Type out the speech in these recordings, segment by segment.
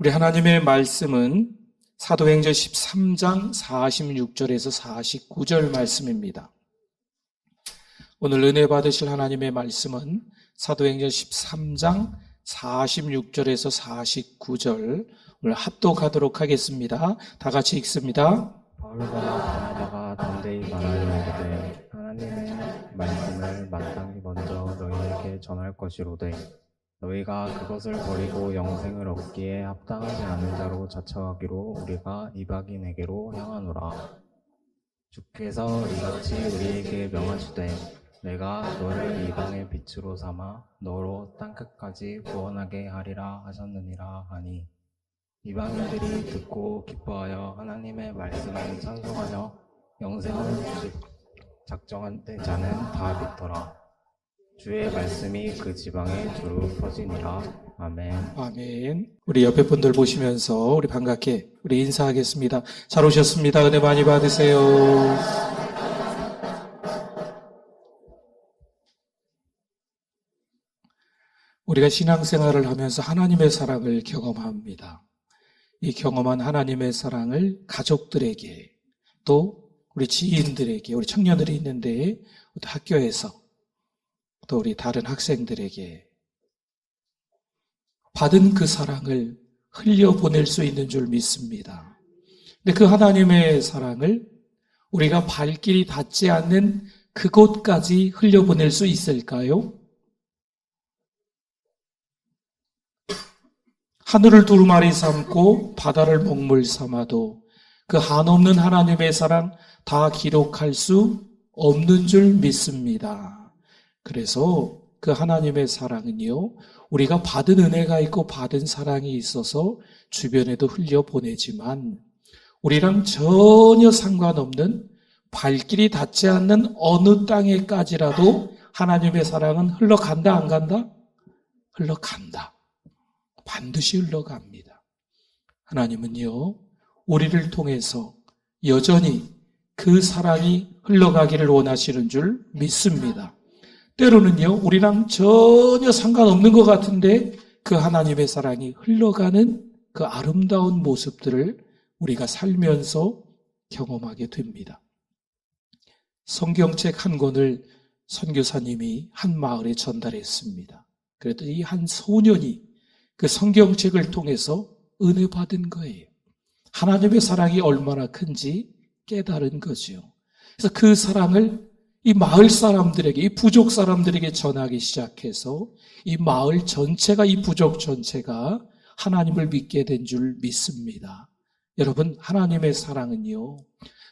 우리 하나님의 말씀은 사도행전 13장 46절에서 49절 말씀입니다. 오늘 은혜 받으실 하나님의 말씀은 사도행전 13장 46절에서 49절 오늘 합독하도록 하겠습니다. 다 같이 읽습니다. 바울과 바나바가 담대히 말하여 이르되 하나님의 말씀을 마땅히 먼저 너희에게 전할 것이로되 너희가 그것을 버리고 영생을 얻기에 합당하지 않은 자로 자처하기로 우리가 이방인에게로 향하노라. 주께서 이같이 우리에게 명하시되 내가 너를 이방의 빛으로 삼아 너로 땅끝까지 구원하게 하리라 하셨느니라 하니 이방인들이 듣고 기뻐하여 하나님의 말씀을 찬송하여 영생을 작정한 자는 다 믿더라. 주의 말씀이 그 지방에 두루 퍼지니라. 아멘. 아멘. 우리 옆에 분들 보시면서 우리 반갑게 우리 인사하겠습니다. 잘 오셨습니다. 은혜 많이 받으세요. 우리가 신앙생활을 하면서 하나님의 사랑을 경험합니다. 이 경험한 하나님의 사랑을 가족들에게 또 우리 지인들에게 우리 청년들이 있는데 학교에서 또 우리 다른 학생들에게 받은 그 사랑을 흘려보낼 수 있는 줄 믿습니다. 근데 그 하나님의 사랑을 우리가 발길이 닿지 않는 그곳까지 흘려보낼 수 있을까요? 하늘을 두루마리 삼고 바다를 먹물 삼아도 그 한없는 하나님의 사랑 다 기록할 수 없는 줄 믿습니다. 그래서 그 하나님의 사랑은요, 우리가 받은 은혜가 있고 받은 사랑이 있어서 주변에도 흘려보내지만 우리랑 전혀 상관없는 발길이 닿지 않는 어느 땅에까지라도 하나님의 사랑은 흘러간다, 안 간다? 흘러간다. 반드시 흘러갑니다. 하나님은요, 우리를 통해서 여전히 그 사랑이 흘러가기를 원하시는 줄 믿습니다. 때로는요, 우리랑 전혀 상관없는 것 같은데 그 하나님의 사랑이 흘러가는 그 아름다운 모습들을 우리가 살면서 경험하게 됩니다. 성경책 한 권을 선교사님이 한 마을에 전달했습니다. 그랬더니 한 소년이 그 성경책을 통해서 은혜 받은 거예요. 하나님의 사랑이 얼마나 큰지 깨달은 거죠. 그래서 그 사랑을 이 마을 사람들에게, 이 부족 사람들에게 전하기 시작해서 이 마을 전체가, 이 부족 전체가 하나님을 믿게 된 줄 믿습니다. 여러분, 하나님의 사랑은요,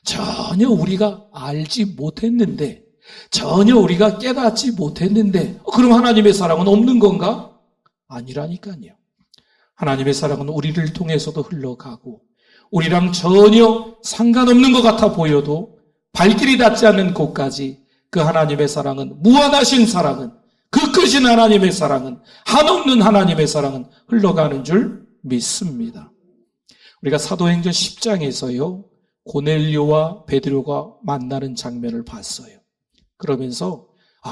전혀 우리가 알지 못했는데, 전혀 우리가 깨닫지 못했는데, 그럼 하나님의 사랑은 없는 건가? 아니라니까요. 하나님의 사랑은 우리를 통해서도 흘러가고 우리랑 전혀 상관없는 것 같아 보여도 발길이 닿지 않는 곳까지 그 하나님의 사랑은, 무한하신 사랑은, 그 크신 하나님의 사랑은, 한없는 하나님의 사랑은 흘러가는 줄 믿습니다. 우리가 사도행전 10장에서요 고넬료와 베드로가 만나는 장면을 봤어요. 그러면서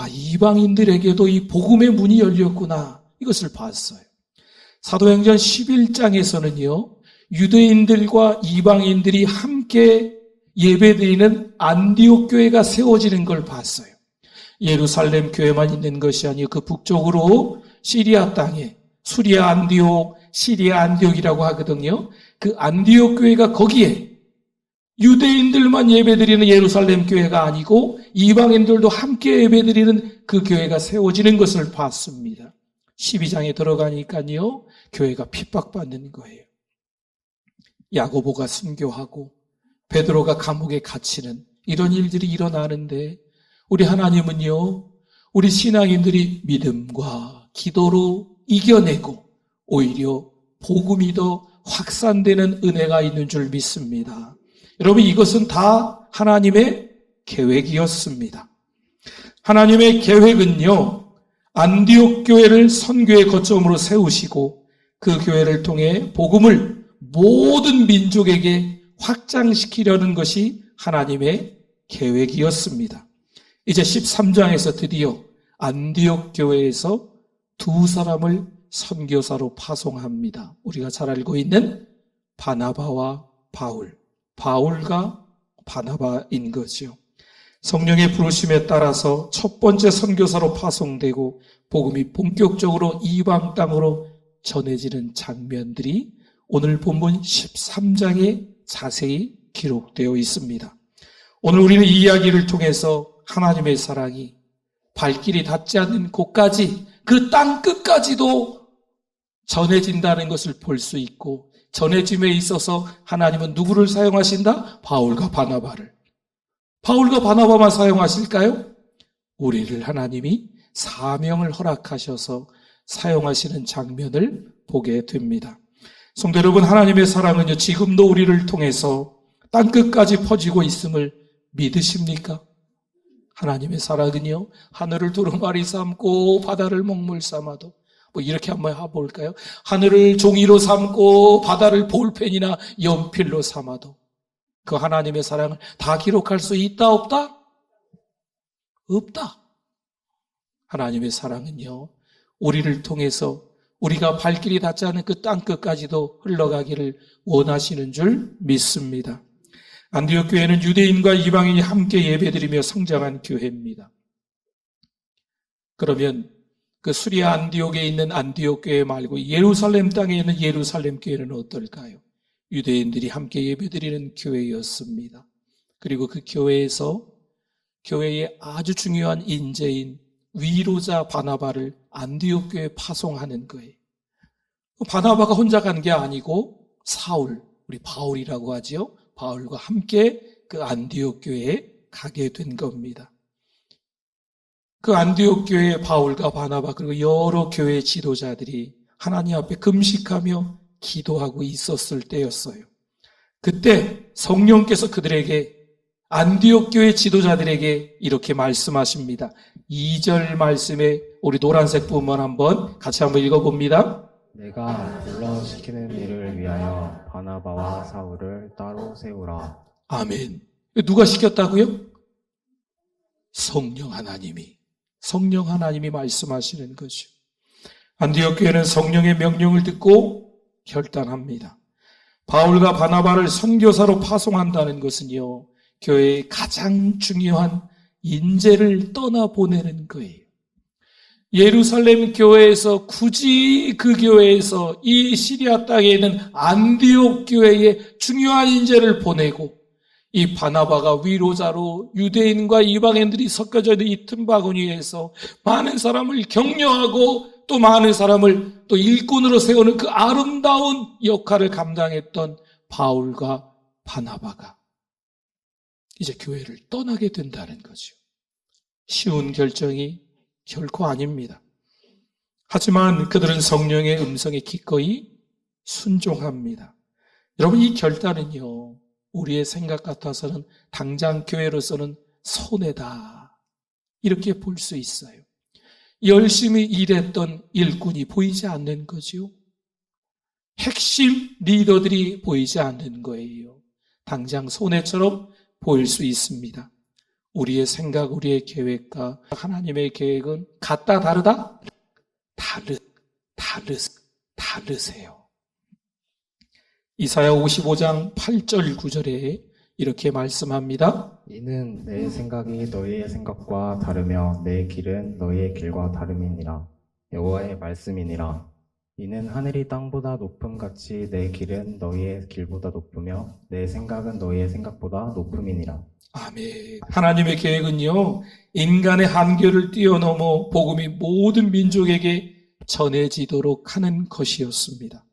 이방인들에게도 이 복음의 문이 열렸구나, 이것을 봤어요. 사도행전 11장에서는요 유대인들과 이방인들이 함께 예배드리는 안디옥 교회가 세워지는 걸 봤어요. 예루살렘 교회만 있는 것이 아니고 그 북쪽으로 시리아 땅에 수리아 안디옥, 시리아 안디옥이라고 하거든요. 그 안디옥 교회가 거기에 유대인들만 예배드리는 예루살렘 교회가 아니고 이방인들도 함께 예배드리는 그 교회가 세워지는 것을 봤습니다. 12장에 들어가니까요 교회가 핍박받는 거예요. 야고보가 순교하고 베드로가 감옥에 갇히는 이런 일들이 일어나는데 우리 하나님은요, 우리 신앙인들이 믿음과 기도로 이겨내고 오히려 복음이 더 확산되는 은혜가 있는 줄 믿습니다. 여러분, 이것은 다 하나님의 계획이었습니다. 하나님의 계획은요, 안디옥 교회를 선교의 거점으로 세우시고 그 교회를 통해 복음을 모든 민족에게 확장시키려는 것이 하나님의 계획이었습니다. 이제 13장에서 드디어 안디옥 교회에서 두 사람을 선교사로 파송합니다. 우리가 잘 알고 있는 바나바와 바울, 바울과 바나바인 거죠. 성령의 부르심에 따라서 첫 번째 선교사로 파송되고 복음이 본격적으로 이방 땅으로 전해지는 장면들이 오늘 본문 13장에 자세히 기록되어 있습니다. 오늘 우리는 이 이야기를 통해서 하나님의 사랑이 발길이 닿지 않는 곳까지, 그 땅 끝까지도 전해진다는 것을 볼 수 있고, 전해짐에 있어서 하나님은 누구를 사용하신다? 바울과 바나바를. 바울과 바나바만 사용하실까요? 우리를 하나님이 사명을 허락하셔서 사용하시는 장면을 보게 됩니다. 성도 여러분, 하나님의 사랑은요, 지금도 우리를 통해서 땅끝까지 퍼지고 있음을 믿으십니까? 하나님의 사랑은요, 하늘을 두루마리 삼고 바다를 먹물 삼아도, 이렇게 한번 해볼까요? 하늘을 종이로 삼고 바다를 볼펜이나 연필로 삼아도 그 하나님의 사랑을 다 기록할 수 있다, 없다? 없다. 하나님의 사랑은요, 우리를 통해서 우리가 발길이 닿지 않은 그 땅끝까지도 흘러가기를 원하시는 줄 믿습니다. 안디옥 교회는 유대인과 이방인이 함께 예배드리며 성장한 교회입니다. 그러면 그 수리아 안디옥에 있는 안디옥 교회 말고 예루살렘 땅에 있는 예루살렘 교회는 어떨까요? 유대인들이 함께 예배드리는 교회였습니다. 그리고 그 교회에서 교회의 아주 중요한 인재인 위로자 바나바를 안디옥 교회에 파송하는 거예요. 바나바가 혼자 간 게 아니고 사울, 우리 바울이라고 하죠. 바울과 함께 그 안디옥 교회에 가게 된 겁니다. 그 안디옥 교회의 바울과 바나바 그리고 여러 교회 지도자들이 하나님 앞에 금식하며 기도하고 있었을 때였어요. 그때 성령께서 그들에게, 안디옥 교회 지도자들에게 이렇게 말씀하십니다. 2절 말씀에 우리 노란색 부분 한번 같이 한번 읽어봅니다. 내가 불러시키는 일을 위하여 바나바와 사울을 따로 세우라. 아멘. 누가 시켰다고요? 성령 하나님이 말씀하시는 거죠. 안디옥 교회는 성령의 명령을 듣고 결단합니다. 바울과 바나바를 선교사로 파송한다는 것은요, 교회의 가장 중요한 인재를 떠나보내는 거예요. 예루살렘 교회에서 굳이 그 교회에서 이 시리아 땅에 있는 안디옥 교회에 중요한 인재를 보내고, 이 바나바가 위로자로 유대인과 이방인들이 섞여져 있는 이 틈바구니에서 많은 사람을 격려하고 또 많은 사람을 또 일꾼으로 세우는 그 아름다운 역할을 감당했던 바울과 바나바가 이제 교회를 떠나게 된다는 거죠. 쉬운 결정이 결코 아닙니다. 하지만 그들은 성령의 음성에 기꺼이 순종합니다. 여러분, 이 결단은요, 우리의 생각 같아서는 당장 교회로서는 손해다, 이렇게 볼 수 있어요. 열심히 일했던 일꾼이 보이지 않는 거죠. 핵심 리더들이 보이지 않는 거예요. 당장 손해처럼 보일 수 있습니다. 우리의 생각, 우리의 계획과 하나님의 계획은 같다, 다르다? 다르세요. 이사야 55장 8절 9절에 이렇게 말씀합니다. 이는 내 생각이 너희의 생각과 다르며 내 길은 너희의 길과 다름이니라. 여호와의 말씀이니라. 이는 하늘이 땅보다 높음같이 내 길은 너희의 길보다 높으며 내 생각은 너희의 생각보다 높음이니라. 아멘. 하나님의 계획은요, 인간의 한계를 뛰어넘어 복음이 모든 민족에게 전해지도록 하는 것이었습니다.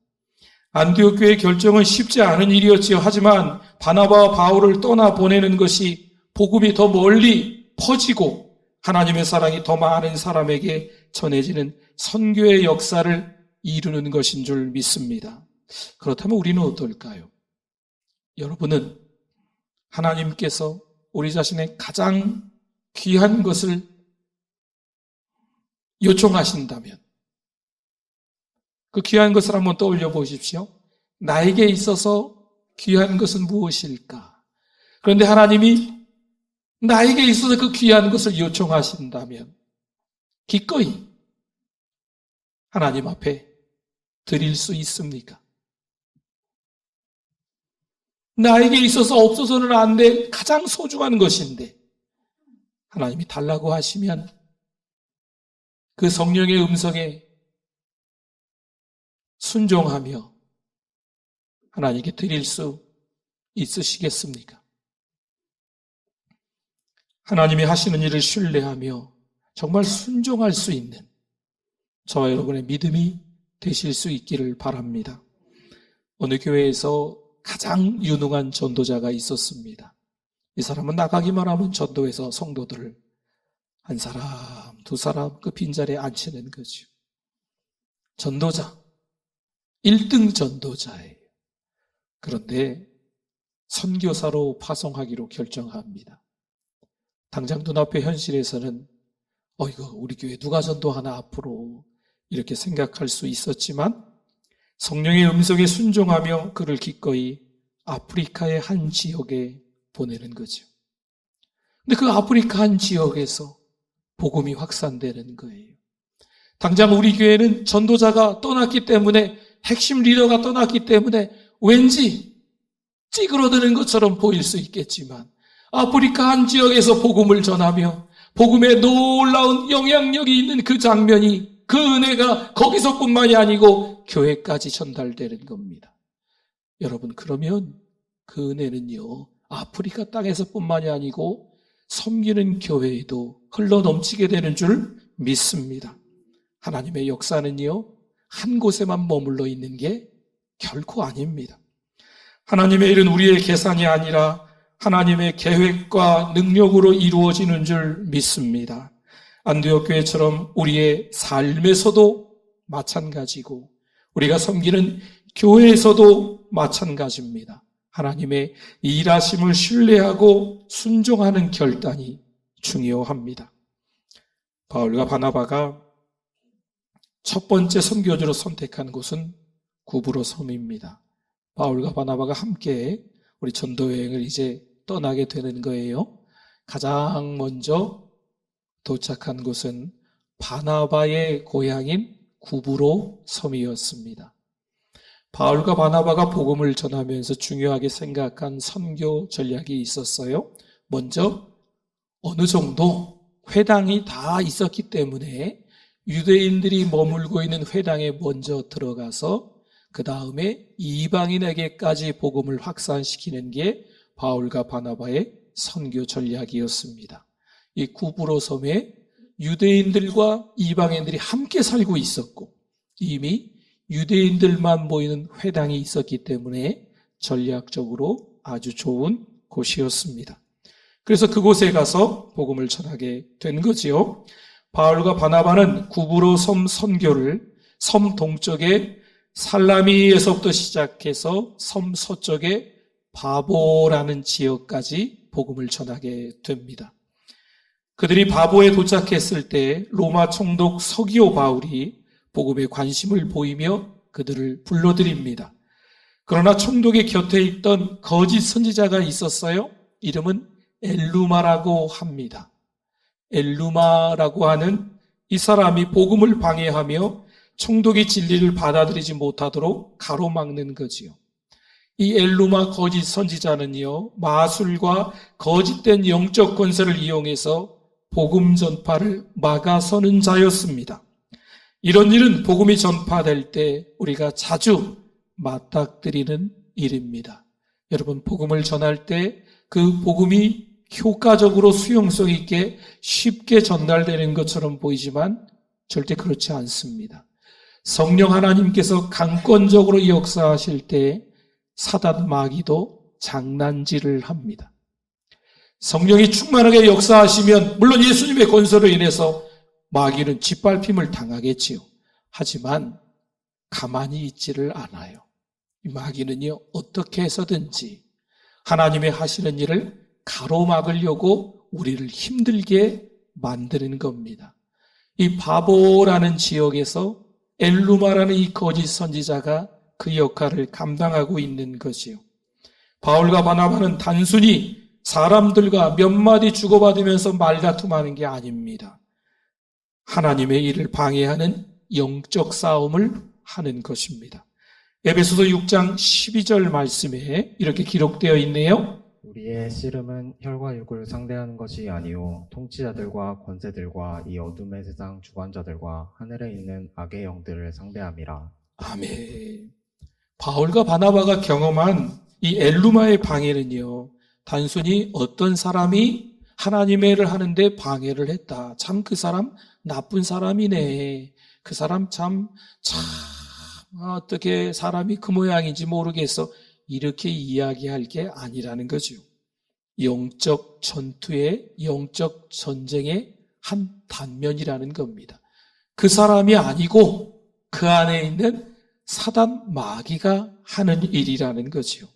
안디옥 교회의 결정은 쉽지 않은 일이었지요. 하지만 바나바와 바울을 떠나보내는 것이 복음이 더 멀리 퍼지고 하나님의 사랑이 더 많은 사람에게 전해지는 선교의 역사를 이루는 것인 줄 믿습니다. 그렇다면 우리는 어떨까요? 여러분은 하나님께서 우리 자신의 가장 귀한 것을 요청하신다면 그 귀한 것을 한번 떠올려 보십시오. 나에게 있어서 귀한 것은 무엇일까? 그런데 하나님이 나에게 있어서 그 귀한 것을 요청하신다면 기꺼이 하나님 앞에 드릴 수 있습니까? 나에게 있어서 없어서는 안 될 가장 소중한 것인데 하나님이 달라고 하시면 그 성령의 음성에 순종하며 하나님께 드릴 수 있으시겠습니까? 하나님이 하시는 일을 신뢰하며 정말 순종할 수 있는 저와 여러분의 믿음이 되실 수 있기를 바랍니다. 어느 교회에서 가장 유능한 전도자가 있었습니다. 이 사람은 나가기만 하면 전도해서 성도들을 한 사람, 두 사람 그 빈자리에 앉히는 거죠. 전도자, 1등 전도자예요. 그런데 선교사로 파송하기로 결정합니다. 당장 눈앞의 현실에서는 이거 우리 교회 누가 전도하나 앞으로 이렇게 생각할 수 있었지만 성령의 음성에 순종하며 그를 기꺼이 아프리카의 한 지역에 보내는 거죠. 근데 그 아프리카 한 지역에서 복음이 확산되는 거예요. 당장 우리 교회는 전도자가 떠났기 때문에 핵심 리더가 떠났기 때문에 왠지 찌그러드는 것처럼 보일 수 있겠지만 아프리카 한 지역에서 복음을 전하며 복음의 놀라운 영향력이 있는 그 장면이 그 은혜가 거기서뿐만이 아니고 교회까지 전달되는 겁니다. 여러분 그러면 그 은혜는요 아프리카 땅에서뿐만이 아니고 섬기는 교회에도 흘러넘치게 되는 줄 믿습니다. 하나님의 역사는요 한 곳에만 머물러 있는 게 결코 아닙니다. 하나님의 일은 우리의 계산이 아니라 하나님의 계획과 능력으로 이루어지는 줄 믿습니다. 안디옥 교회처럼 우리의 삶에서도 마찬가지고 우리가 섬기는 교회에서도 마찬가지입니다. 하나님의 일하심을 신뢰하고 순종하는 결단이 중요합니다. 바울과 바나바가 첫 번째 선교지로 선택한 곳은 구브로 섬입니다. 바울과 바나바가 함께 우리 전도여행을 이제 떠나게 되는 거예요. 가장 먼저 도착한 곳은 바나바의 고향인 구브로 섬이었습니다. 바울과 바나바가 복음을 전하면서 중요하게 생각한 선교 전략이 있었어요. 먼저 어느 정도 회당이 다 있었기 때문에 유대인들이 머물고 있는 회당에 먼저 들어가서 그 다음에 이방인에게까지 복음을 확산시키는 게 바울과 바나바의 선교 전략이었습니다. 이 구브로 섬에 유대인들과 이방인들이 함께 살고 있었고 이미 유대인들만 모이는 회당이 있었기 때문에 전략적으로 아주 좋은 곳이었습니다. 그래서 그곳에 가서 복음을 전하게 된 거지요. 바울과 바나바는 구브로 섬 선교를 섬 동쪽에 살라미에서부터 시작해서 섬 서쪽에 바보라는 지역까지 복음을 전하게 됩니다. 그들이 바보에 도착했을 때 로마 총독 서기오 바울이 복음에 관심을 보이며 그들을 불러들입니다. 그러나 총독의 곁에 있던 거짓 선지자가 있었어요. 이름은 엘루마라고 합니다. 엘루마라고 하는 이 사람이 복음을 방해하며 총독의 진리를 받아들이지 못하도록 가로막는 거지요. 이 엘루마 거짓 선지자는요, 마술과 거짓된 영적 권세를 이용해서 복음 전파를 막아서는 자였습니다. 이런 일은 복음이 전파될 때 우리가 자주 맞닥뜨리는 일입니다. 여러분, 복음을 전할 때 그 복음이 효과적으로 수용성 있게 쉽게 전달되는 것처럼 보이지만 절대 그렇지 않습니다. 성령 하나님께서 강권적으로 역사하실 때 사단 마귀도 장난질을 합니다. 성령이 충만하게 역사하시면 물론 예수님의 권세로 인해서 마귀는 짓밟힘을 당하겠지요. 하지만 가만히 있지를 않아요. 이 마귀는요, 어떻게 해서든지 하나님의 하시는 일을 가로막으려고 우리를 힘들게 만드는 겁니다. 이 바보라는 지역에서 엘루마라는 이 거짓 선지자가 그 역할을 감당하고 있는 것이요. 바울과 바나바는 단순히 사람들과 몇 마디 주고받으면서 말다툼하는 게 아닙니다. 하나님의 일을 방해하는 영적 싸움을 하는 것입니다. 에베소서 6장 12절 말씀에 이렇게 기록되어 있네요. 우리의 씨름은 혈과 육을 상대하는 것이 아니요 통치자들과 권세들과 이 어둠의 세상 주관자들과 하늘에 있는 악의 영들을 상대함이라. 아멘. 바울과 바나바가 경험한 이 엘루마의 방해는요, 단순히 어떤 사람이 하나님의 일을 하는데 방해를 했다. 참 그 사람 나쁜 사람이네. 그 사람 참 어떻게 사람이 그 모양인지 모르겠어. 이렇게 이야기할 게 아니라는 거죠. 영적 전투의, 영적 전쟁의 한 단면이라는 겁니다. 그 사람이 아니고 그 안에 있는 사단 마귀가 하는 일이라는 거지요.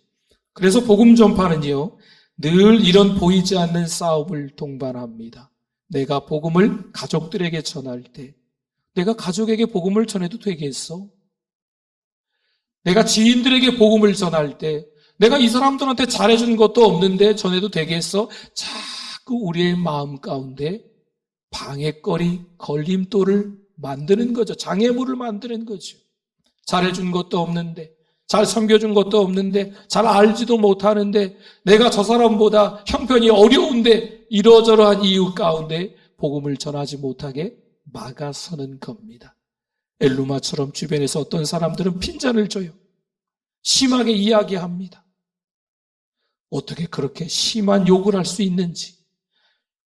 그래서 복음 전파는요, 늘 이런 보이지 않는 싸움을 동반합니다. 내가 복음을 가족들에게 전할 때, 내가 가족에게 복음을 전해도 되겠어? 내가 지인들에게 복음을 전할 때, 내가 이 사람들한테 잘해준 것도 없는데 전해도 되겠어? 자꾸 우리의 마음 가운데 방해거리, 걸림돌을 만드는 거죠. 장애물을 만드는 거죠. 잘해준 것도 없는데, 잘 섬겨준 것도 없는데, 잘 알지도 못하는데, 내가 저 사람보다 형편이 어려운데 이러저러한 이유 가운데 복음을 전하지 못하게 막아서는 겁니다. 엘루마처럼 주변에서 어떤 사람들은 핀잔을 줘요. 심하게 이야기합니다. 어떻게 그렇게 심한 욕을 할 수 있는지,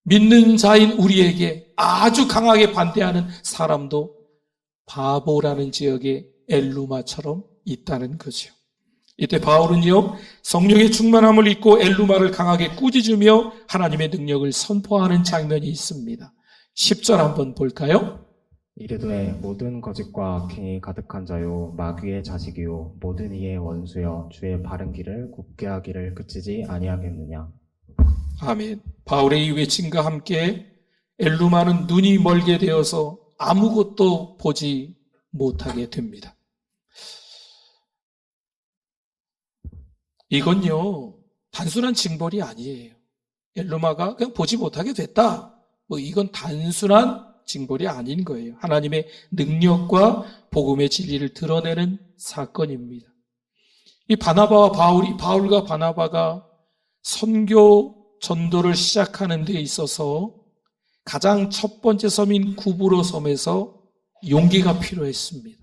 믿는 자인 우리에게 아주 강하게 반대하는 사람도 바보라는 지역에 엘루마처럼 있다는 거죠. 이때 바울은요, 성령의 충만함을 입고 엘루마를 강하게 꾸짖으며 하나님의 능력을 선포하는 장면이 있습니다. 10절 한번 볼까요? 이르되 모든 거짓과 악행이 가득한 자요 마귀의 자식이요 모든 이의 원수여 주의 바른 길을 굽게 하기를 그치지 아니하겠느냐. 아멘. 바울의 이 외침과 함께 엘루마는 눈이 멀게 되어서 아무것도 보지 못하게 됩니다. 이건요, 단순한 징벌이 아니에요. 엘루마가 그냥 보지 못하게 됐다. 이건 단순한 징벌이 아닌 거예요. 하나님의 능력과 복음의 진리를 드러내는 사건입니다. 이 바울과 바나바가 선교 전도를 시작하는 데 있어서 가장 첫 번째 섬인 구브로 섬에서 용기가 필요했습니다.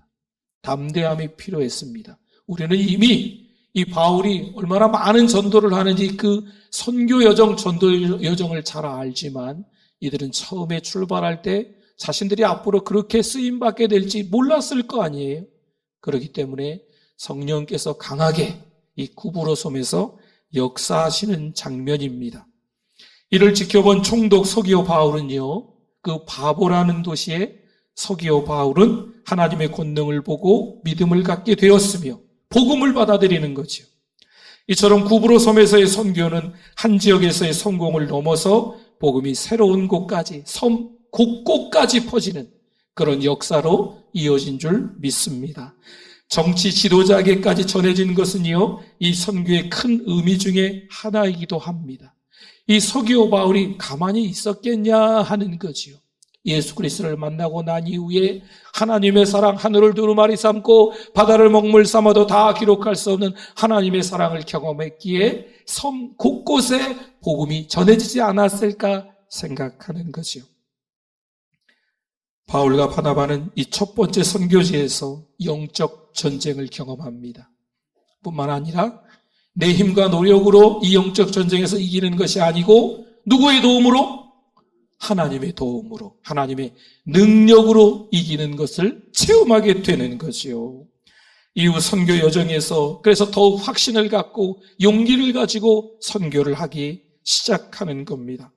담대함이 필요했습니다. 우리는 이미 이 바울이 얼마나 많은 전도를 하는지 그 선교 여정, 전도 여정을 잘 알지만 이들은 처음에 출발할 때 자신들이 앞으로 그렇게 쓰임받게 될지 몰랐을 거 아니에요. 그렇기 때문에 성령께서 강하게 이 구브로 섬에서 역사하시는 장면입니다. 이를 지켜본 총독 서기오 바울은요, 그 바보라는 도시에 서기오 바울은 하나님의 권능을 보고 믿음을 갖게 되었으며 복음을 받아들이는 거죠. 이처럼 구브로 섬에서의 선교는 한 지역에서의 성공을 넘어서 복음이 새로운 곳까지, 섬 곳곳까지 퍼지는 그런 역사로 이어진 줄 믿습니다. 정치 지도자에게까지 전해진 것은요, 이 선교의 큰 의미 중에 하나이기도 합니다. 이 서기오 바울이 가만히 있었겠냐 하는 거지요. 예수 그리스도를 만나고 난 이후에 하나님의 사랑, 하늘을 두루마리 삼고 바다를 먹물 삼아도 다 기록할 수 없는 하나님의 사랑을 경험했기에 섬 곳곳에 복음이 전해지지 않았을까 생각하는 거지요. 바울과 바나바는 이 첫 번째 선교지에서 영적 전쟁을 경험합니다. 뿐만 아니라 내 힘과 노력으로 이 영적 전쟁에서 이기는 것이 아니고 누구의 도움으로? 하나님의 도움으로, 하나님의 능력으로 이기는 것을 체험하게 되는 거지요. 이후 선교 여정에서 그래서 더욱 확신을 갖고 용기를 가지고 선교를 하기 시작하는 겁니다.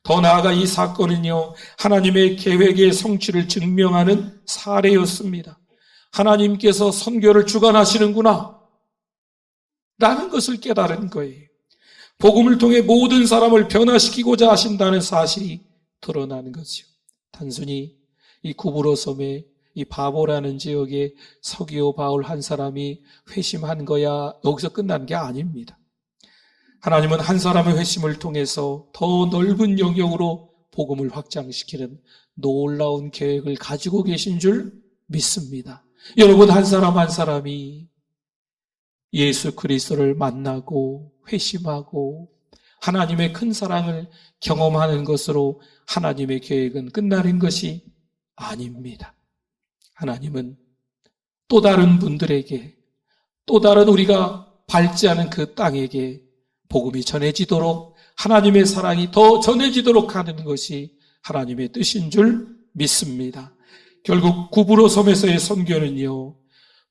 더 나아가 이 사건은요, 하나님의 계획의 성취를 증명하는 사례였습니다. 하나님께서 선교를 주관하시는구나 라는 것을 깨달은 거예요. 복음을 통해 모든 사람을 변화시키고자 하신다는 사실이 드러나는 거죠. 단순히 이 구브로 섬에 이 바보라는 지역에 서기오 바울 한 사람이 회심한 거야 여기서 끝난 게 아닙니다. 하나님은 한 사람의 회심을 통해서 더 넓은 영역으로 복음을 확장시키는 놀라운 계획을 가지고 계신 줄 믿습니다. 여러분 한 사람 한 사람이 예수 그리스도를 만나고 회심하고 하나님의 큰 사랑을 경험하는 것으로 하나님의 계획은 끝나는 것이 아닙니다. 하나님은 또 다른 분들에게, 또 다른 우리가 밟지 않은 그 땅에게 복음이 전해지도록, 하나님의 사랑이 더 전해지도록 하는 것이 하나님의 뜻인 줄 믿습니다. 결국 구부로 섬에서의 선교는요,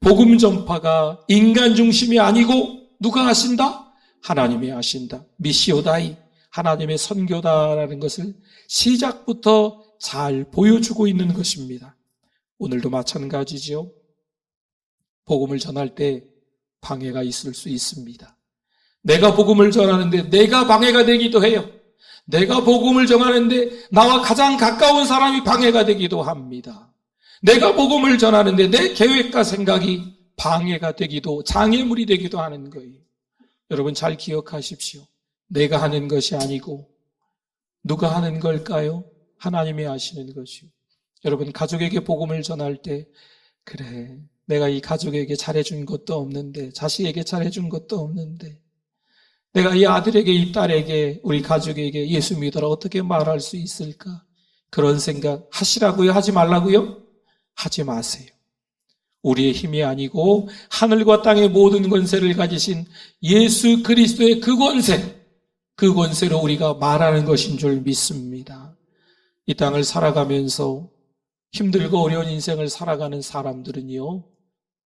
복음 전파가 인간 중심이 아니고 누가 하신다? 하나님이 하신다. 미시오다이, 하나님의 선교다라는 것을 시작부터 잘 보여주고 있는 것입니다. 오늘도 마찬가지죠. 복음을 전할 때 방해가 있을 수 있습니다. 내가 복음을 전하는데 내가 방해가 되기도 해요. 내가 복음을 전하는데 나와 가장 가까운 사람이 방해가 되기도 합니다. 내가 복음을 전하는데 내 계획과 생각이 방해가 되기도, 장애물이 되기도 하는 거예요. 여러분 잘 기억하십시오. 내가 하는 것이 아니고 누가 하는 걸까요? 하나님이 하시는 것이요. 여러분 가족에게 복음을 전할 때, 그래, 내가 이 가족에게 잘해준 것도 없는데, 자식에게 잘해준 것도 없는데, 내가 이 아들에게, 이 딸에게, 우리 가족에게 예수 믿어라 어떻게 말할 수 있을까? 그런 생각 하시라고요? 하지 말라고요? 하지 마세요. 우리의 힘이 아니고 하늘과 땅의 모든 권세를 가지신 예수 그리스도의 그 권세, 그 권세로 우리가 말하는 것인 줄 믿습니다. 이 땅을 살아가면서 힘들고 어려운 인생을 살아가는 사람들은요,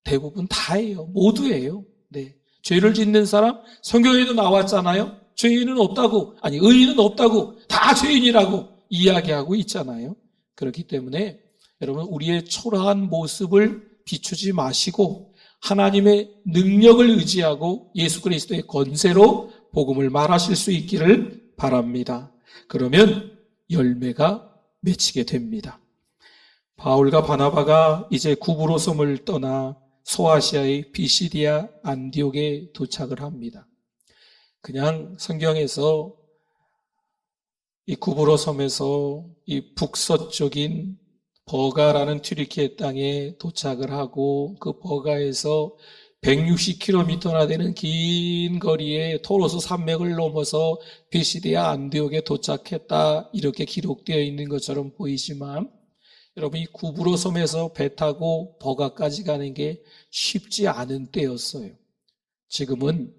대부분 다예요. 모두예요. 네. 죄를 짓는 사람, 성경에도 나왔잖아요. 죄인은 없다고, 아니 의인은 없다고, 다 죄인이라고 이야기하고 있잖아요. 그렇기 때문에 여러분 우리의 초라한 모습을 비추지 마시고 하나님의 능력을 의지하고 예수 그리스도의 권세로 복음을 말하실 수 있기를 바랍니다. 그러면 열매가 맺히게 됩니다. 바울과 바나바가 이제 구브로 섬을 떠나 소아시아의 비시디아 안디옥에 도착을 합니다. 그냥 성경에서 이 구브로 섬에서 이 북서쪽인 버가라는 튀르키예 땅에 도착을 하고 그 버가에서 160km나 되는 긴 거리에 토로스 산맥을 넘어서 비시디아 안디옥에 도착했다, 이렇게 기록되어 있는 것처럼 보이지만 여러분 이 구브로 섬에서 배 타고 버가까지 가는 게 쉽지 않은 때였어요. 지금은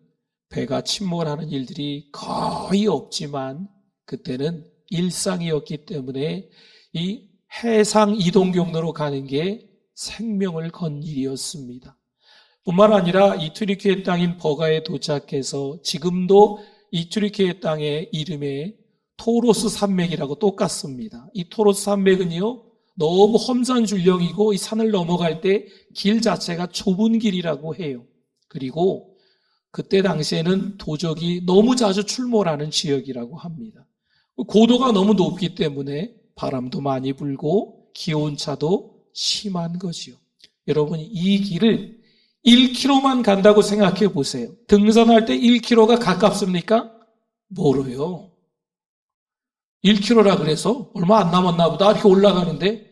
배가 침몰하는 일들이 거의 없지만 그때는 일상이었기 때문에 이 해상 이동 경로로 가는 게 생명을 건 일이었습니다. 뿐만 아니라 이 튀르키예 땅인 버가에 도착해서 지금도 이 튀르키예 땅의 이름에 토로스 산맥이라고 똑같습니다. 이 토로스 산맥은요, 너무 험산줄령이고 이 산을 넘어갈 때 길 자체가 좁은 길이라고 해요. 그리고 그때 당시에는 도적이 너무 자주 출몰하는 지역이라고 합니다. 고도가 너무 높기 때문에 바람도 많이 불고 기온차도 심한 거지요. 여러분 이 길을 1km만 간다고 생각해 보세요. 등산할 때 1km가 가깝습니까? 멀어요. 1km라 그래서 얼마 안 남았나 보다 이렇게 올라가는데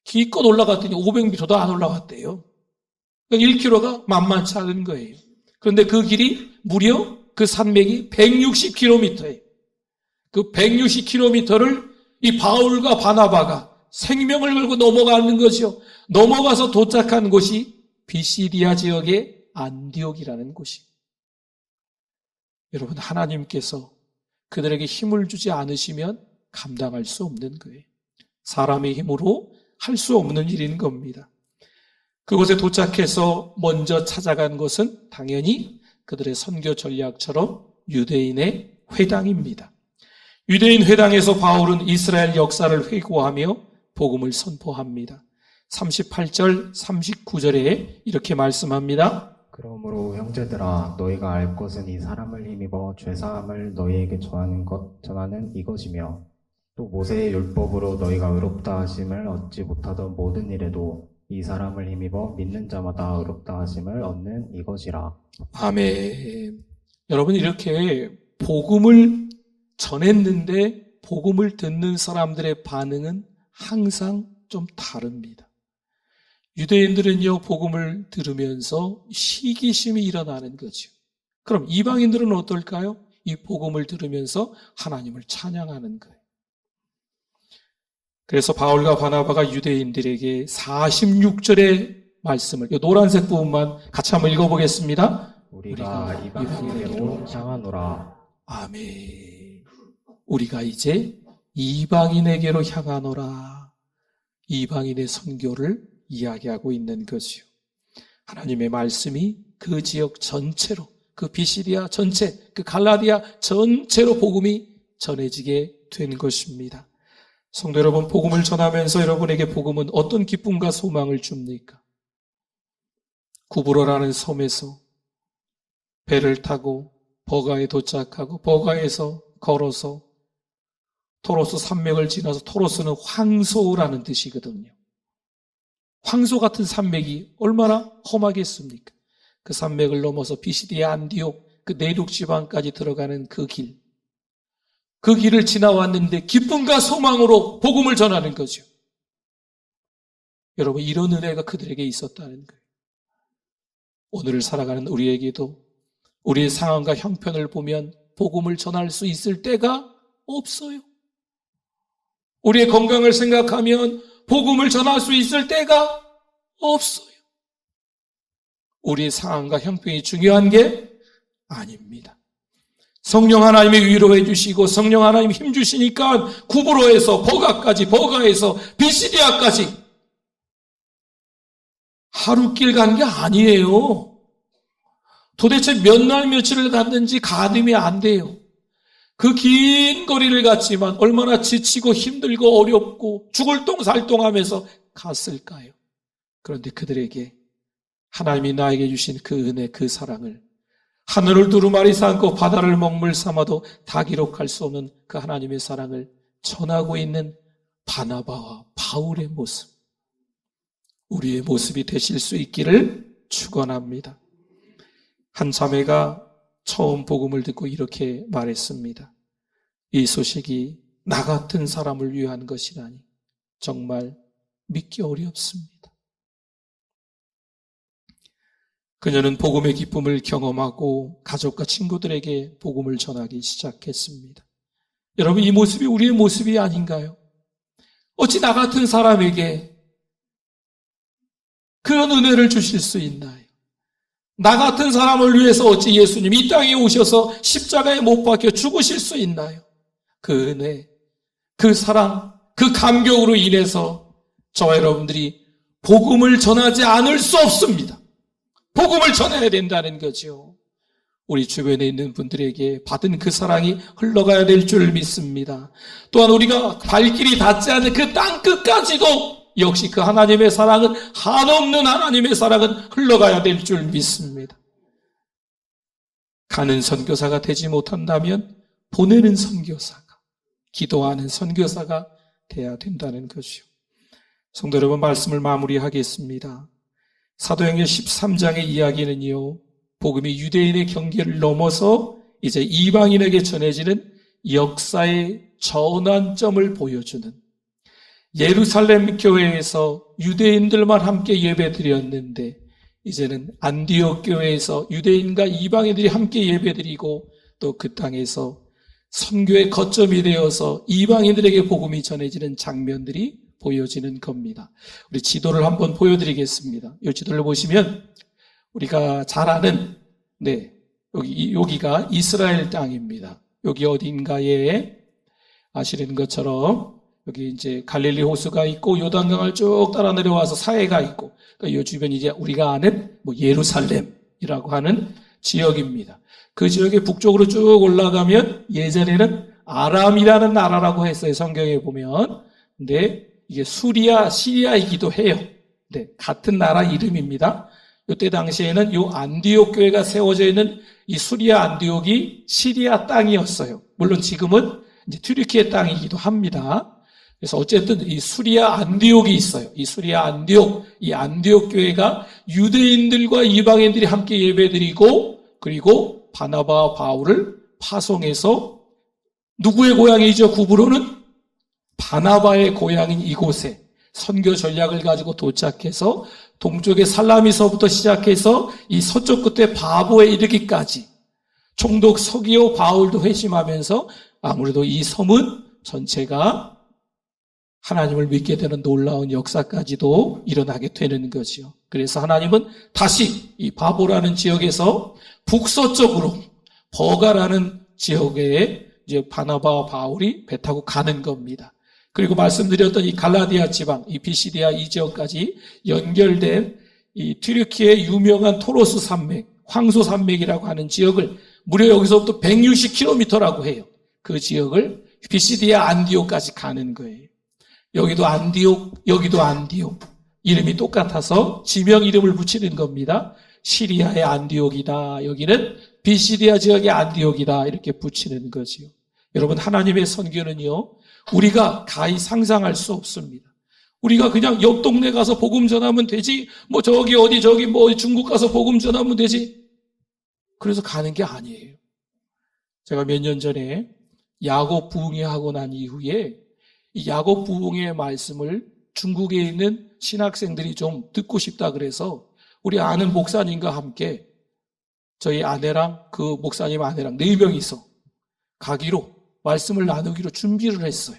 기껏 올라갔더니 500m도 안 올라갔대요. 그러니까 1km가 만만치 않은 거예요. 그런데 그 길이 무려 그 산맥이 160km예요. 그 160km를 이 바울과 바나바가 생명을 걸고 넘어가는 것이요. 넘어가서 도착한 곳이 비시디아 지역의 안디옥이라는 곳이. 여러분 하나님께서 그들에게 힘을 주지 않으시면 감당할 수 없는 거예요. 사람의 힘으로 할 수 없는 일인 겁니다. 그곳에 도착해서 먼저 찾아간 것은 당연히 그들의 선교 전략처럼 유대인의 회당입니다. 유대인 회당에서 바울은 이스라엘 역사를 회고하며 복음을 선포합니다. 38절, 39절에 이렇게 말씀합니다. 그러므로 형제들아, 너희가 알 것은 이 사람을 힘입어 죄사함을 너희에게 전하는 이것이며, 또 모세의 율법으로 너희가 의롭다 하심을 얻지 못하던 모든 일에도 이 사람을 힘입어 믿는 자마다 의롭다 하심을 얻는 이것이라. 아멘. 여러분 이렇게 복음을 전했는데 복음을 듣는 사람들의 반응은 항상 좀 다릅니다. 유대인들은요, 복음을 들으면서 시기심이 일어나는 거죠. 그럼 이방인들은 어떨까요? 이 복음을 들으면서 하나님을 찬양하는 거예요. 그래서 바울과 바나바가 유대인들에게 46절의 말씀을, 이 노란색 부분만 같이 한번 읽어보겠습니다. 우리가 이방인에게로 향하노라. 아멘. 우리가 이제 이방인에게로 향하노라. 이방인의 선교를 이야기하고 있는 것이요. 하나님의 말씀이 그 지역 전체로, 그 비시리아 전체, 그 갈라디아 전체로 복음이 전해지게 된 것입니다. 성도 여러분, 복음을 전하면서 여러분에게 복음은 어떤 기쁨과 소망을 줍니까? 구브로라는 섬에서 배를 타고 버가에 도착하고 버가에서 걸어서 토로스 산맥을 지나서, 토로스는 황소라는 뜻이거든요. 황소 같은 산맥이 얼마나 험하겠습니까? 그 산맥을 넘어서 비시디아 안디옥, 그 내륙 지방까지 들어가는 그 길. 그 길을 지나왔는데 기쁨과 소망으로 복음을 전하는 거죠. 여러분, 이런 은혜가 그들에게 있었다는 거예요. 오늘을 살아가는 우리에게도 우리의 상황과 형편을 보면 복음을 전할 수 있을 때가 없어요. 우리의 건강을 생각하면 복음을 전할 수 있을 때가 없어요. 우리의 상황과 형편이 중요한 게 아닙니다. 성령 하나님이 위로해 주시고 성령 하나님이 힘 주시니까 구브로에서 버가까지, 버가에서 비시디아까지 하루 길 간 게 아니에요. 도대체 몇 날 며칠을 갔는지 가늠이 안 돼요. 그 긴 거리를 갔지만 얼마나 지치고 힘들고 어렵고 죽을 똥살똥하면서 갔을까요? 그런데 그들에게 하나님이 나에게 주신 그 은혜, 그 사랑을 하늘을 두루마리 삼고 바다를 먹물 삼아도 다 기록할 수 없는 그 하나님의 사랑을 전하고 있는 바나바와 바울의 모습, 우리의 모습이 되실 수 있기를 축원합니다. 한 자매가 처음 복음을 듣고 이렇게 말했습니다. 이 소식이 나 같은 사람을 위한 것이라니 정말 믿기 어렵습니다. 그녀는 복음의 기쁨을 경험하고 가족과 친구들에게 복음을 전하기 시작했습니다. 여러분, 이 모습이 우리의 모습이 아닌가요? 어찌 나 같은 사람에게 그런 은혜를 주실 수 있나요? 나 같은 사람을 위해서 어찌 예수님 이 땅에 오셔서 십자가에 못 박혀 죽으실 수 있나요? 그 은혜, 그 사랑, 그 감격으로 인해서 저와 여러분들이 복음을 전하지 않을 수 없습니다. 복음을 전해야 된다는 거죠. 우리 주변에 있는 분들에게 받은 그 사랑이 흘러가야 될 줄 믿습니다. 또한 우리가 발길이 닿지 않는 그 땅끝까지도 역시 그 하나님의 사랑은, 한없는 하나님의 사랑은 흘러가야 될 줄 믿습니다. 가는 선교사가 되지 못한다면 보내는 선교사가, 기도하는 선교사가 돼야 된다는 것이요. 성도 여러분, 말씀을 마무리하겠습니다. 사도행전 13장의 이야기는요, 복음이 유대인의 경계를 넘어서 이제 이방인에게 전해지는 역사의 전환점을 보여주는, 예루살렘 교회에서 유대인들만 함께 예배드렸는데 이제는 안디옥 교회에서 유대인과 이방인들이 함께 예배드리고 또 그 땅에서 선교의 거점이 되어서 이방인들에게 복음이 전해지는 장면들이 보여지는 겁니다. 우리 지도를 한번 보여드리겠습니다. 이 지도를 보시면 우리가 잘 아는, 여기가 이스라엘 땅입니다. 여기 어딘가에 아시는 것처럼 여기 이제 갈릴리 호수가 있고 요단강을 쭉 따라 내려와서 사해가 있고, 그러니까 이 주변이 이제 우리가 아는 예루살렘이라고 하는 지역입니다. 그 지역의 북쪽으로 쭉 올라가면 예전에는 아람이라는 나라라고 했어요. 성경에 보면. 근데 이게 수리아, 시리아이기도 해요. 네, 같은 나라 이름입니다. 이때 당시에는 이 안디옥 교회가 세워져 있는 이 수리아 안디옥이 시리아 땅이었어요. 물론 지금은 이제 튀르키예 땅이기도 합니다. 그래서 어쨌든 이 수리아 안디옥이 있어요. 이 수리아 안디옥, 이 안디옥 교회가 유대인들과 이방인들이 함께 예배드리고, 그리고 바나바와 바울을 파송해서 누구의 고향이죠? 구브로는 바나바의 고향인 이곳에 선교 전략을 가지고 도착해서 동쪽의 살라미서부터 시작해서 이 서쪽 끝에 바보에 이르기까지 총독 서기오 바울도 회심하면서 아무래도 이 섬은 전체가 하나님을 믿게 되는 놀라운 역사까지도 일어나게 되는 거죠. 그래서 하나님은 다시 이 바보라는 지역에서 북서쪽으로 버가라는 지역에 이제 바나바와 바울이 배 타고 가는 겁니다. 그리고 말씀드렸던 이 갈라디아 지방, 이 비시디아 이 지역까지 연결된 이 튀르키의 유명한 토로스 산맥, 황소 산맥이라고 하는 지역을 무려 여기서부터 160km라고 해요. 그 지역을 비시디아 안디옥까지 가는 거예요. 여기도 안디옥, 여기도 안디옥. 이름이 똑같아서 지명 이름을 붙이는 겁니다. 시리아의 안디옥이다. 여기는 비시디아 지역의 안디옥이다. 이렇게 붙이는 거지요. 여러분, 하나님의 선교는요, 우리가 가히 상상할 수 없습니다. 우리가 그냥 옆 동네 가서 복음 전하면 되지, 뭐 저기 어디 저기 뭐 중국 가서 복음 전하면 되지. 그래서 가는 게 아니에요. 제가 몇 년 전에 야곱 부흥회 하고 난 이후에 이 야곱 부흥회의 말씀을 중국에 있는 신학생들이 좀 듣고 싶다 그래서 우리 아는 목사님과 함께 저희 아내랑 그 목사님 아내랑 4명이서 가기로 말씀을 나누기로 준비를 했어요.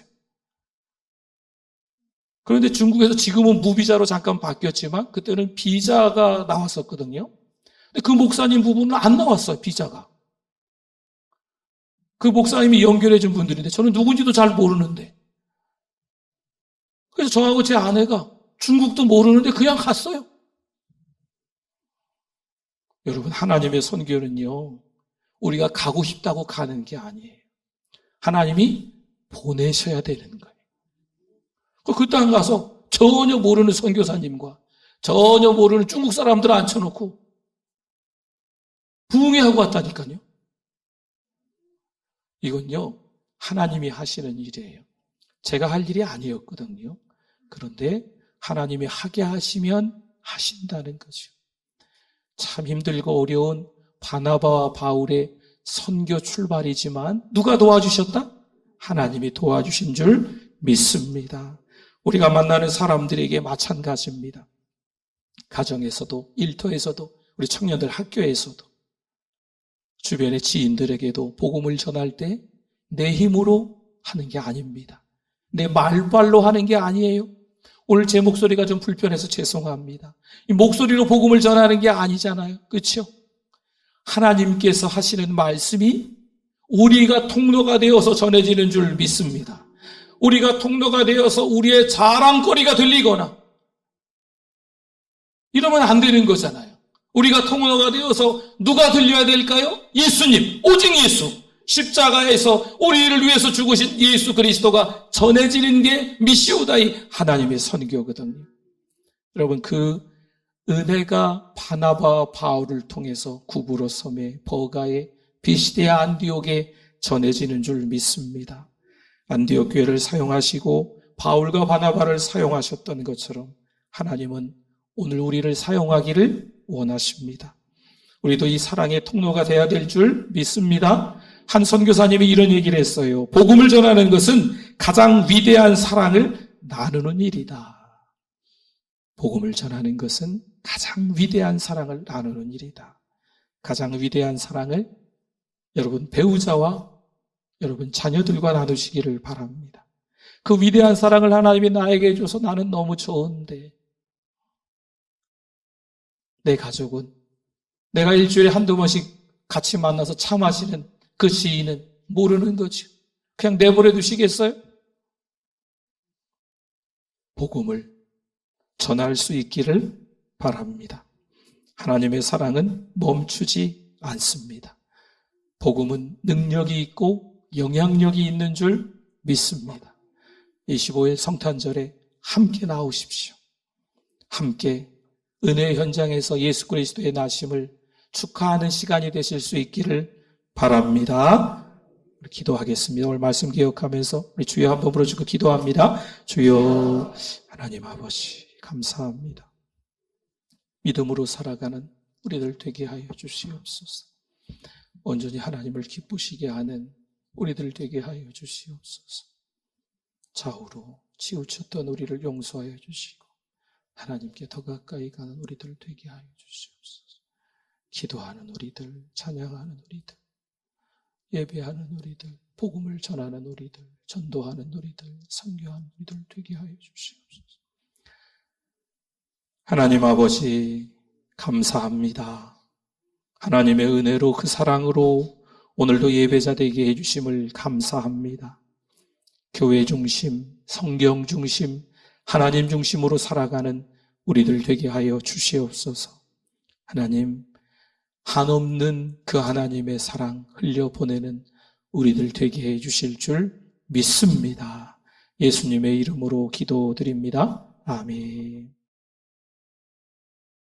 그런데 중국에서 지금은 무비자로 잠깐 바뀌었지만 그때는 비자가 나왔었거든요. 근데 그 목사님 부부는 안 나왔어요, 비자가. 그 목사님이 연결해 준 분들인데 저는 누군지도 잘 모르는데. 그래서 저하고 제 아내가 중국도 모르는데 그냥 갔어요. 여러분, 하나님의 선교는요, 우리가 가고 싶다고 가는 게 아니에요. 하나님이 보내셔야 되는 거예요. 그 땅 가서 전혀 모르는 선교사님과 전혀 모르는 중국 사람들 앉혀놓고 부흥회하고 왔다니까요. 이건요, 하나님이 하시는 일이에요. 제가 할 일이 아니었거든요. 그런데 하나님이 하게 하시면 하신다는 거죠. 참 힘들고 어려운 바나바와 바울의 선교 출발이지만 누가 도와주셨다? 하나님이 도와주신 줄 믿습니다. 우리가 만나는 사람들에게 마찬가지입니다. 가정에서도, 일터에서도, 우리 청년들 학교에서도, 주변의 지인들에게도 복음을 전할 때 내 힘으로 하는 게 아닙니다. 내 말발로 하는 게 아니에요. 오늘 제 목소리가 좀 불편해서 죄송합니다. 이 목소리로 복음을 전하는 게 아니잖아요. 그렇죠? 하나님께서 하시는 말씀이 우리가 통로가 되어서 전해지는 줄 믿습니다. 우리가 통로가 되어서 우리의 자랑거리가 들리거나 이러면 안 되는 거잖아요. 우리가 통로가 되어서 누가 들려야 될까요? 예수님, 오직 예수. 십자가에서 우리를 위해서 죽으신 예수 그리스도가 전해지는 게 미시오다이 하나님의 선교거든요. 여러분, 그 은혜가 바나바와 바울을 통해서 구브로 섬에, 버가에, 비시디아 안디옥에 전해지는 줄 믿습니다. 안디옥 교회를 사용하시고 바울과 바나바를 사용하셨던 것처럼 하나님은 오늘 우리를 사용하기를 원하십니다. 우리도 이 사랑의 통로가 돼야 될 줄 믿습니다. 한 선교사님이 이런 얘기를 했어요. 복음을 전하는 것은 가장 위대한 사랑을 나누는 일이다. 복음을 전하는 것은 가장 위대한 사랑을 나누는 일이다. 가장 위대한 사랑을 여러분 배우자와 여러분 자녀들과 나누시기를 바랍니다. 그 위대한 사랑을 하나님이 나에게 줘서 나는 너무 좋은데 내 가족은 내가 일주일에 한두 번씩 같이 만나서 차 마시는 그 지인은 모르는 거죠. 그냥 내버려 두시겠어요? 복음을 전할 수 있기를 바랍니다. 하나님의 사랑은 멈추지 않습니다. 복음은 능력이 있고 영향력이 있는 줄 믿습니다. 25일 성탄절에 함께 나오십시오. 함께 은혜의 현장에서 예수 그리스도의 나심을 축하하는 시간이 되실 수 있기를 바랍니다. 우리 기도하겠습니다. 오늘 말씀 기억하면서 우리 주여 한번 부르시고 기도합니다. 주여 하나님 아버지 감사합니다. 믿음으로 살아가는 우리들 되게 하여 주시옵소서. 온전히 하나님을 기쁘시게 하는 우리들 되게 하여 주시옵소서. 좌우로 치우쳤던 우리를 용서하여 주시고 하나님께 더 가까이 가는 우리들 되게 하여 주시옵소서. 기도하는 우리들, 찬양하는 우리들, 예배하는 우리들, 복음을 전하는 우리들, 전도하는 우리들, 선교하는 우리들 되게 하여 주시옵소서. 하나님 아버지 감사합니다. 하나님의 은혜로 그 사랑으로 오늘도 예배자 되게 해주심을 감사합니다. 교회 중심, 성경 중심, 하나님 중심으로 살아가는 우리들 되게 하여 주시옵소서. 하나님, 한없는 그 하나님의 사랑 흘려보내는 우리들 되게 해주실 줄 믿습니다. 예수님의 이름으로 기도드립니다. 아멘.